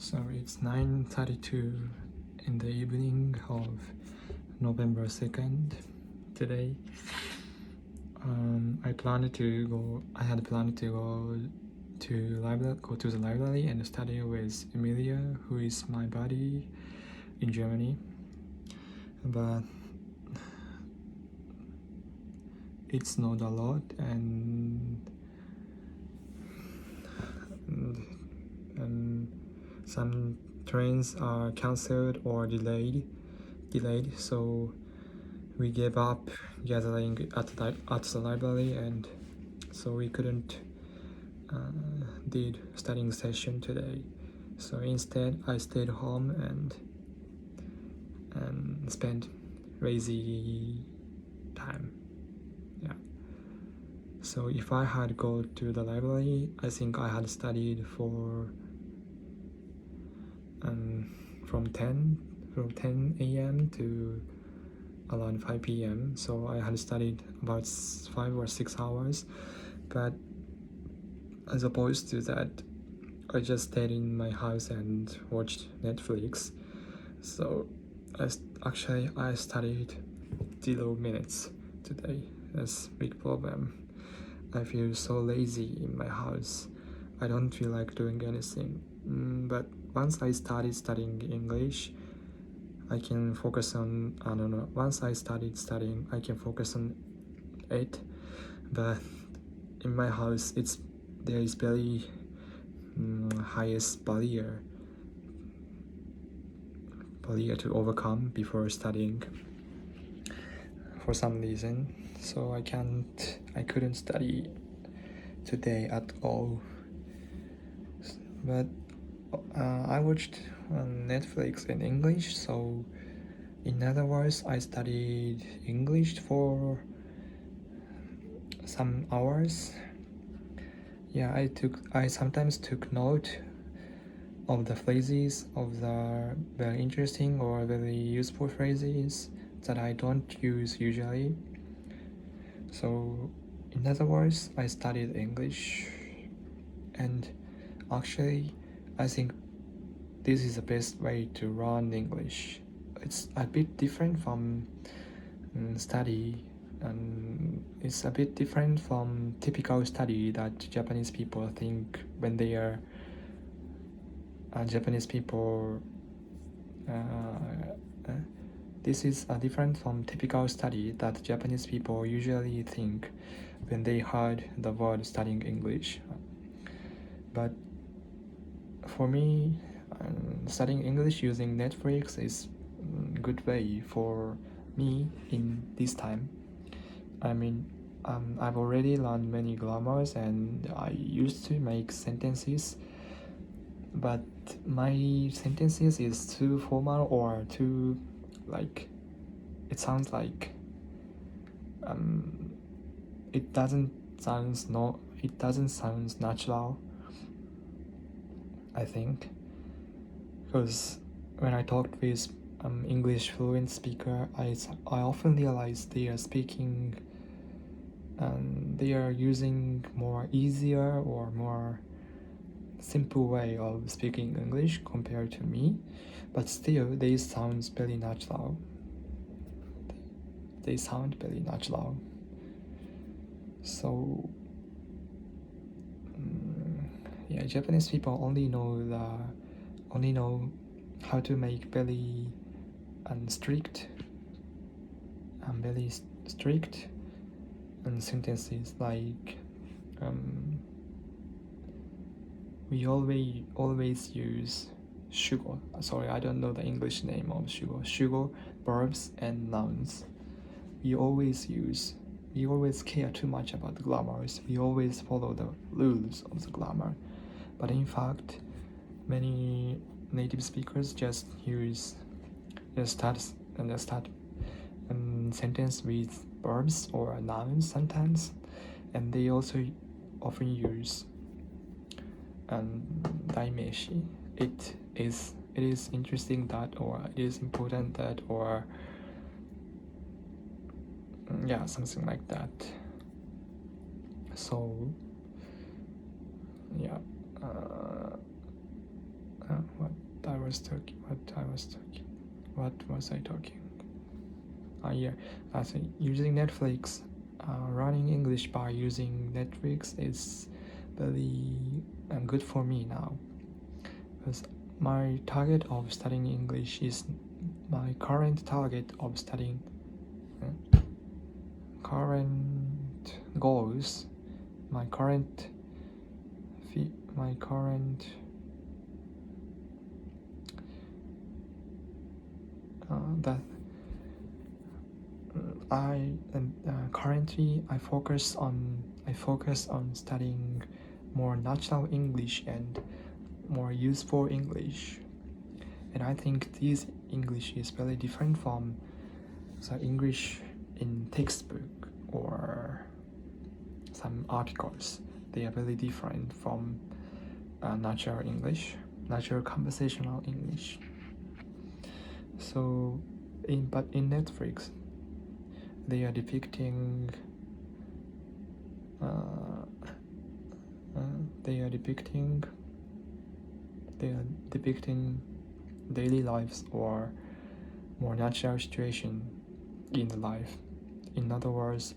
So it's 9:32 in the evening of November 2nd today. I had planned to go to the library and study with Emilia, who is my buddy in Germany. But it's not a lot, and some trains are cancelled or delayed, so we gave up gathering at the library, and so we couldn't did studying session today. So instead I stayed home and spent lazy time. Yeah. So if I had go to the library, I think I had studied for from 10 a.m. to around 5 p.m. So I had studied about 5 or 6 hours, but as opposed to that, I just stayed in my house and watched Netflix. So I studied 0 minutes today. That's a big problem. I feel so lazy in my house. I don't feel like doing anything. But once I started studying English, I can focus on, once I started studying, I can focus on it. But in my house, there is very highest barrier to overcome before studying for some reason. So I couldn't study today at all. But I watched Netflix in English, so in other words, I studied English for some hours. Yeah, I sometimes took note of the phrases, of the very interesting or very useful phrases that I don't use usually. So in other words, I studied English, and actually I think this is the best way to learn English. It's a bit different from study, and it's a bit different from typical study that Japanese people think when they are Japanese people. This is different from typical study that Japanese people usually think when they heard the word studying English. But for me, studying English using Netflix is a good way for me in this time. I mean, I've already learned many grammars and I used to make sentences, but my sentences is too formal or too it sounds like it doesn't sound natural, I think, because when I talked with English fluent speaker, I often realize they are speaking and they are using more easier or more simple way of speaking English compared to me, but still they sound very natural. So yeah, Japanese people only know how to make very strict sentences, like we always use shugo. Sorry, I don't know the English name of shugo. Shugo, verbs and nouns. We always care too much about the grammars. We always follow the rules of the grammar. But in fact, many native speakers just start sentence with verbs or nouns sometimes, and they also often use daimeshi. It is interesting that, or it is important that, or something like that. So yeah, what So using Netflix, running English by using Netflix is very good for me now, because my current goals, my current currently I focus on studying more natural English and more useful English, and I think this English is very different from the English in textbook or some articles. They are very different from natural conversational English. So, but in Netflix, they are depicting daily lives or more natural situation in the life. In other words,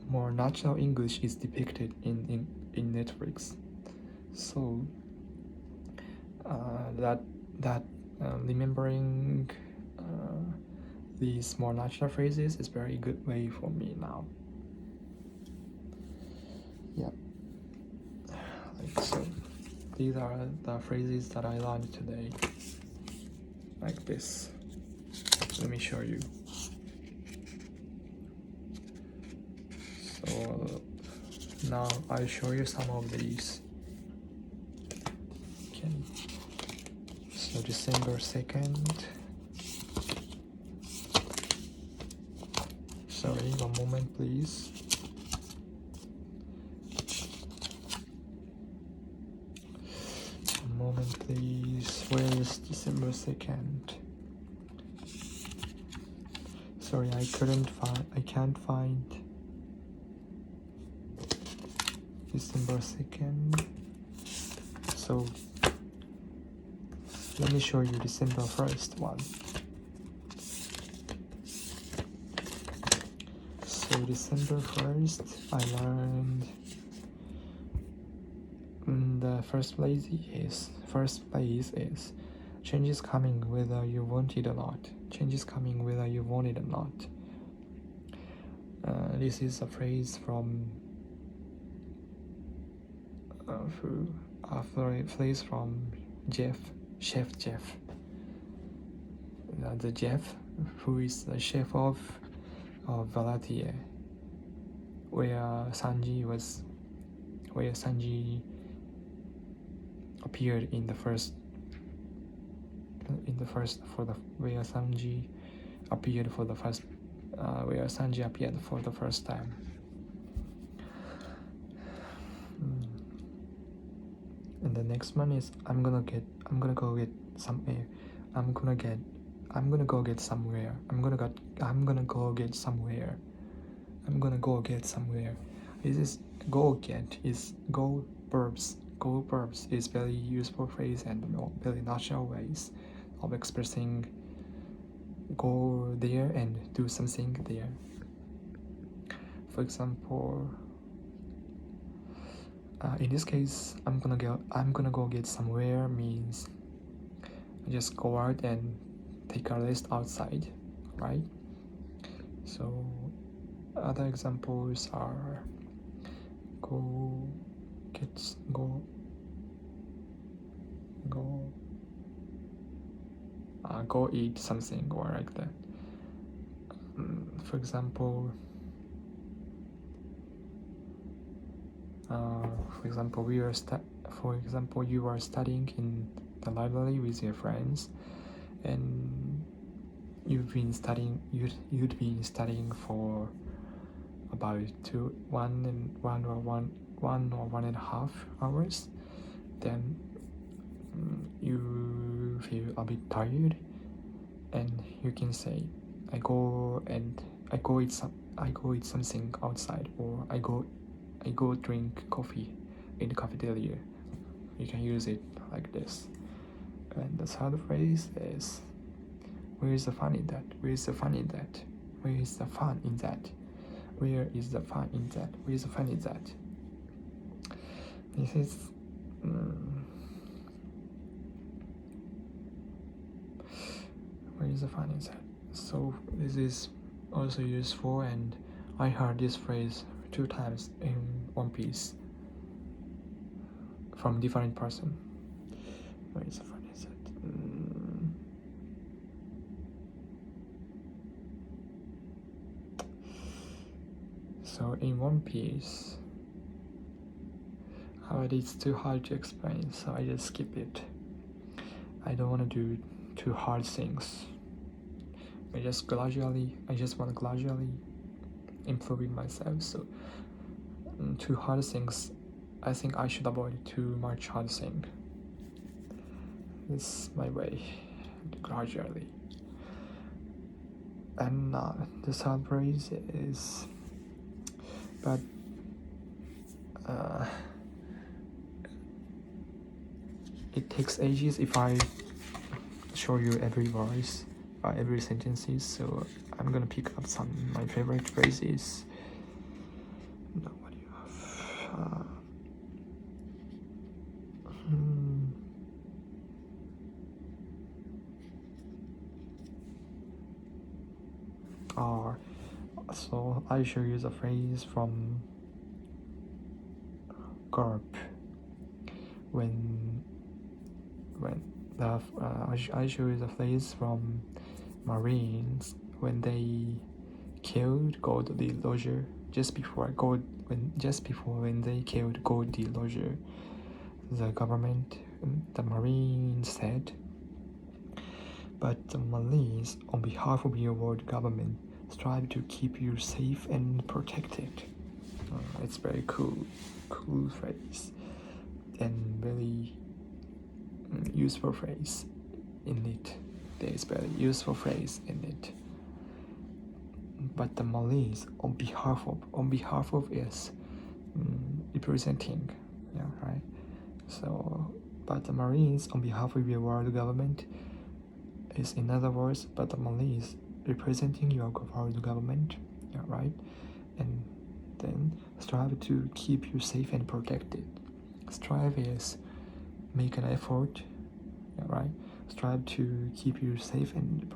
more natural English is depicted in Netflix. So remembering these more natural phrases is very good way for me now. Yeah. Like so. These are the phrases that I learned today. Like this. Let me show you. So now I'll show you some of these. Okay. So December 2nd. Sorry, one moment please. One moment please. Where is December 2nd? Sorry, I can't find December 2nd. So let me show you December 1st one. So December 1st, I learned the first place is change is coming whether you want it or not. Change is coming whether you want it or not. This is a phrase from Chef Jeff. The Jeff who is the chef of Valatier, where Sanji appeared where Sanji appeared for the first time. And the next one is I'm gonna go get somewhere. I'm gonna go get somewhere. This is go get is go verbs. Go verbs is very useful phrase and very natural ways of expressing go there and do something there. For example, in this case, I'm gonna go get somewhere means just go out and take a rest outside, right? So other examples are go eat something or like that. For example, you are studying in the library with your friends, and you'd been studying for about 1.5 hours. Then you feel a bit tired, and you can say, I go eat something outside, or I go drink coffee in the cafeteria. You can use it like this. And the third phrase is, where is the fun in that? Where is the fun in that? Where is the fun in that? Where is the fun in that? Where is the fun in that? This is where is the fun in that? So this is also useful, and I heard this phrase 2 times in One Piece from different person. Where is the fun in that? So in One Piece, but it's too hard to explain, so I just skip it. I don't want to do too hard things. I just want to gradually improve myself. So too hard things, I think I should avoid too much hard thing. This is my way, gradually. And the third phrase is, but it takes ages if I show you every voice, every sentences. So I'm gonna pick up some my favorite phrases. Now what do you have? So I show you the phrase from GURP when I show you the phrase from Marines when they killed Goldie Roger just before when they killed Goldie Roger. The government, the Marines said, but the Marines, on behalf of your world government, strive to keep you safe and protected. It's very cool phrase and very useful phrase in it. There is very useful phrase in it. But the Marines, on behalf of is representing, yeah, right. So, but the Marines, on behalf of your world government, is in other words, but the Marines representing your world government, yeah, right. And then strive to keep you safe and protected. Strive is make an effort, yeah, right. Strive to keep you safe and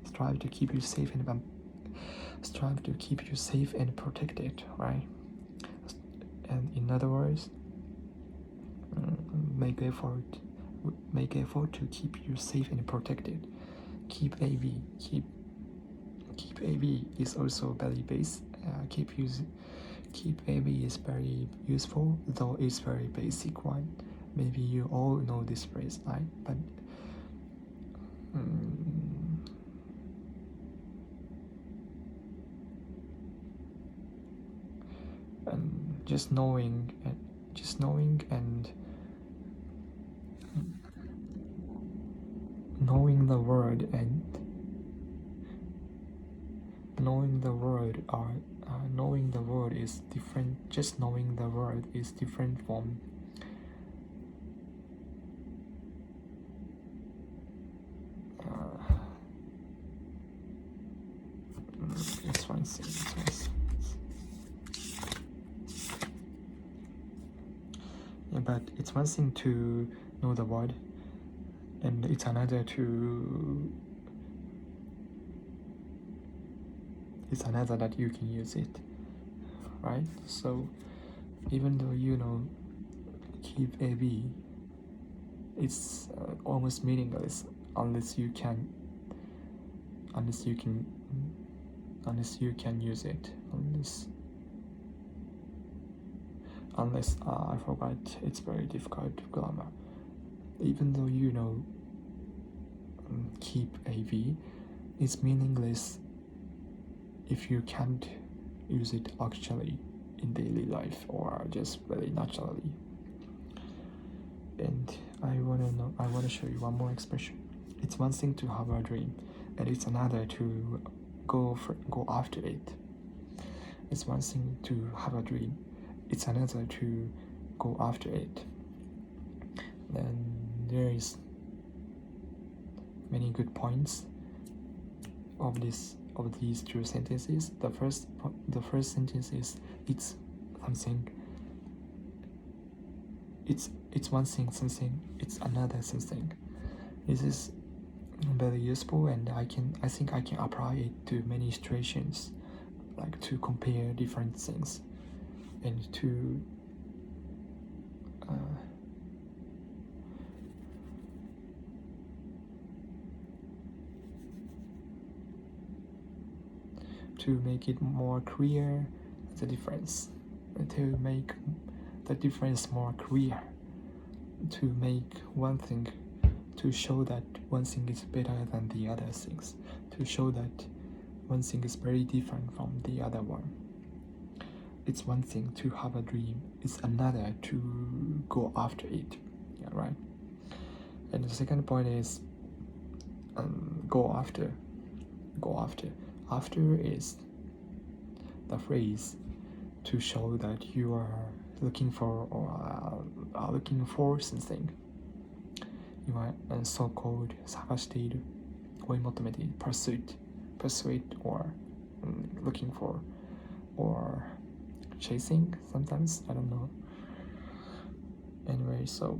strive to keep you safe and protected, right. And in other words, make effort to keep you safe and protected. Keep AV is also very base. Keep AV is very useful, though it's very basic one. Maybe you all know this phrase, right? But and just knowing and knowing the word and knowing the word is different. Just knowing the word is different from it's one thing. Yeah, but it's one thing to know the word, and it's another that you can use it, right? So even though you know keep AV, it's almost meaningless unless you can use it, unless I forgot, it's very difficult grammar. Even though you know keep AV, it's meaningless if you can't use it actually in daily life or just very naturally. And I want to show you one more expression. It's one thing to have a dream, and it's another to go after it. It's one thing to have a dream, it's another to go after it. Then there is many good points of these two sentences. The first sentence is it's something. It's one thing something. It's another something. This is very useful, and I think I can apply it to many situations, like to compare different things and to make it more clear the difference, to make the difference more clear, to make one thing, to show that one thing is better than the other things, to show that one thing is very different from the other one. It's one thing to have a dream, it's another to go after it. Yeah, right. And the second point is go after. After is the phrase to show that you are looking for or are looking for something. 今、so-called 探している、追い求めている、pursuit or looking for or chasing sometimes, I don't know. Anyway, so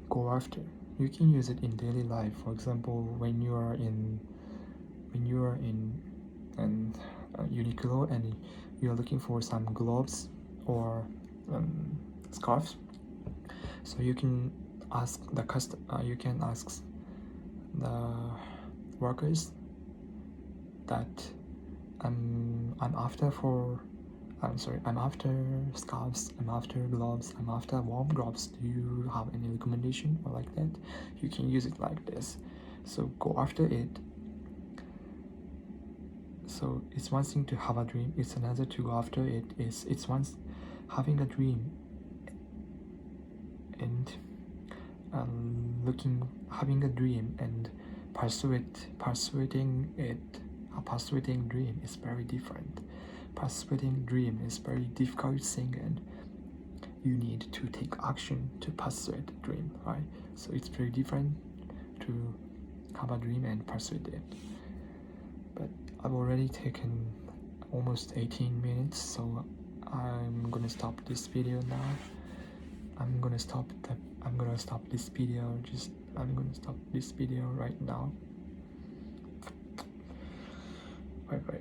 go after. You can use it in daily life. For example, when you are in Uniqlo and you are looking for some gloves or scarves, so you can ask the workers that I'm after scarves, I'm after gloves, I'm after warm gloves. Do you have any recommendation or like that? You can use it like this. So go after it. So it's one thing to have a dream, it's another to go after it. It's once having a dream and having a dream and pursuing dream is very different. Pursuing dream is very difficult thing, and you need to take action to pursue the dream, right? So it's very different to have a dream and pursue it. But I've already taken almost 18 minutes, so I'm gonna stop this video now. I'm gonna stop this video right now. Bye bye.